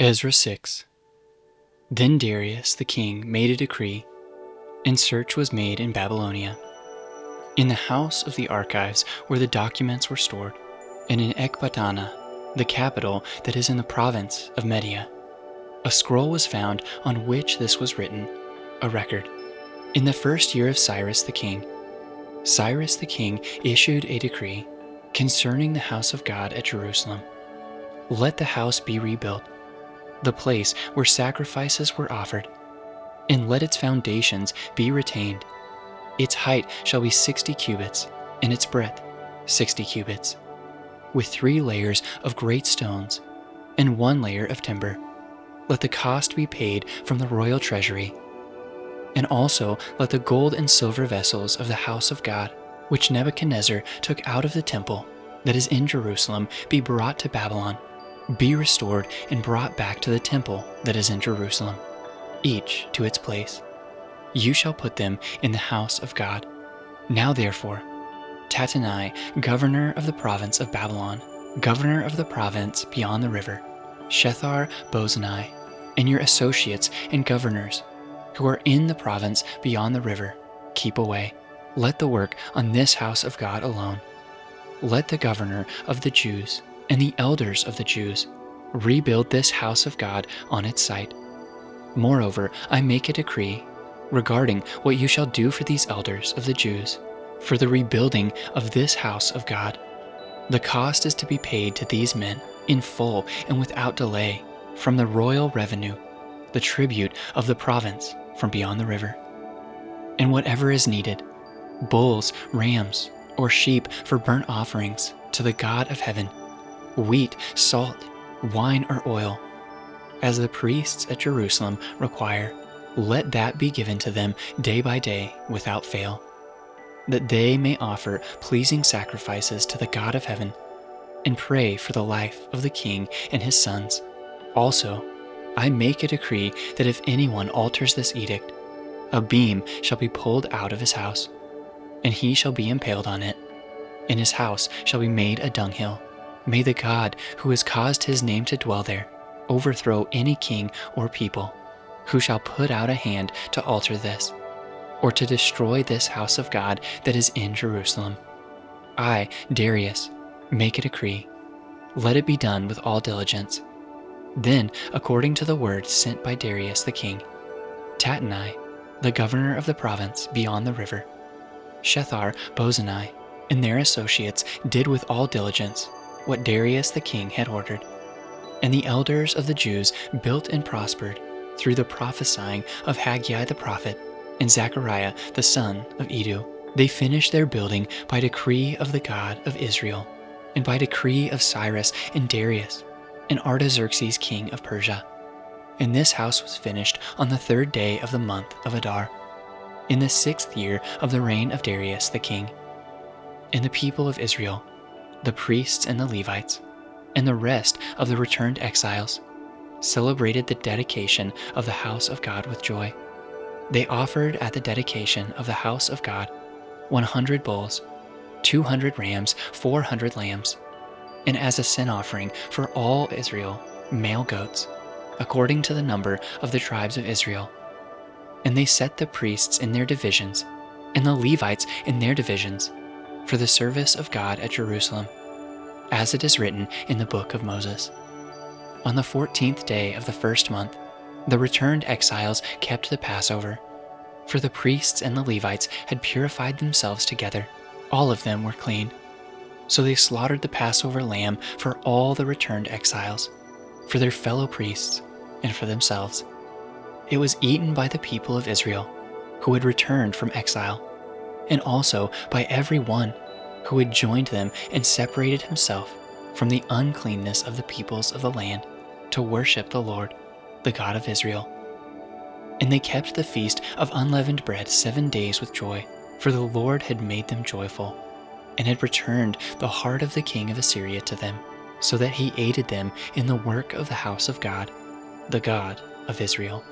Ezra 6. Then Darius the king made a decree, and search was made in Babylonia, in the house of the archives where the documents were stored, and in Ecbatana, the capital that is in the province of Media. A scroll was found on which this was written, a record. In the first year of Cyrus the king issued a decree concerning the house of God at Jerusalem. Let the house be rebuilt, the place where sacrifices were offered, and let its foundations be retained. Its height shall be 60 cubits, and its breadth 60 cubits, with 3 layers of great stones, and 1 layer of timber. Let the cost be paid from the royal treasury. And also let the gold and silver vessels of the house of God, which Nebuchadnezzar took out of the temple that is in Jerusalem, be brought to Babylon, be restored and brought back to the temple that is in Jerusalem, each to its place. You shall put them in the house of God. Now therefore, Tattenai, governor of the province of Babylon, governor of the province beyond the river, Shethar-Bozenai, and your associates and governors who are in the province beyond the river, keep away. Let the work on this house of God alone. Let the governor of the Jews and the elders of the Jews rebuild this house of God on its site. Moreover, I make a decree regarding what you shall do for these elders of the Jews, for the rebuilding of this house of God. The cost is to be paid to these men in full and without delay from the royal revenue, the tribute of the province from beyond the river. And whatever is needed, bulls, rams, or sheep for burnt offerings to the God of heaven, wheat, salt, wine, or oil, as the priests at Jerusalem require, let that be given to them day by day without fail, that they may offer pleasing sacrifices to the God of heaven and pray for the life of the king and his sons. Also, I make a decree that if anyone alters this edict, a beam shall be pulled out of his house, and he shall be impaled on it, and his house shall be made a dunghill. May the God who has caused his name to dwell there overthrow any king or people who shall put out a hand to alter this, or to destroy this house of God that is in Jerusalem. I, Darius, make a decree. Let it be done with all diligence. Then, according to the word sent by Darius the king, Tattenai, the governor of the province beyond the river, Shethar-Bozenai, and their associates did with all diligence what Darius the king had ordered. And the elders of the Jews built and prospered through the prophesying of Haggai the prophet and Zechariah the son of Iddo. They finished their building by decree of the God of Israel, and by decree of Cyrus and Darius and Artaxerxes king of Persia. And this house was finished on the 3rd day of the month of Adar, in the 6th year of the reign of Darius the king. And the people of Israel, the priests and the Levites, and the rest of the returned exiles, celebrated the dedication of the house of God with joy. They offered at the dedication of the house of God 100 bulls, 200 rams, 400 lambs, and as a sin offering for all Israel, male goats, according to the number of the tribes of Israel. And they set the priests in their divisions, and the Levites in their divisions, for the service of God at Jerusalem, as it is written in the book of Moses. On the 14th day of the 1st month, the returned exiles kept the Passover, for the priests and the Levites had purified themselves together. All of them were clean. So they slaughtered the Passover lamb for all the returned exiles, for their fellow priests, and for themselves. It was eaten by the people of Israel, who had returned from exile, and also by every one who had joined them and separated himself from the uncleanness of the peoples of the land to worship the Lord, the God of Israel. And they kept the feast of unleavened bread 7 days with joy, for the Lord had made them joyful, and had returned the heart of the king of Assyria to them, so that he aided them in the work of the house of God, the God of Israel.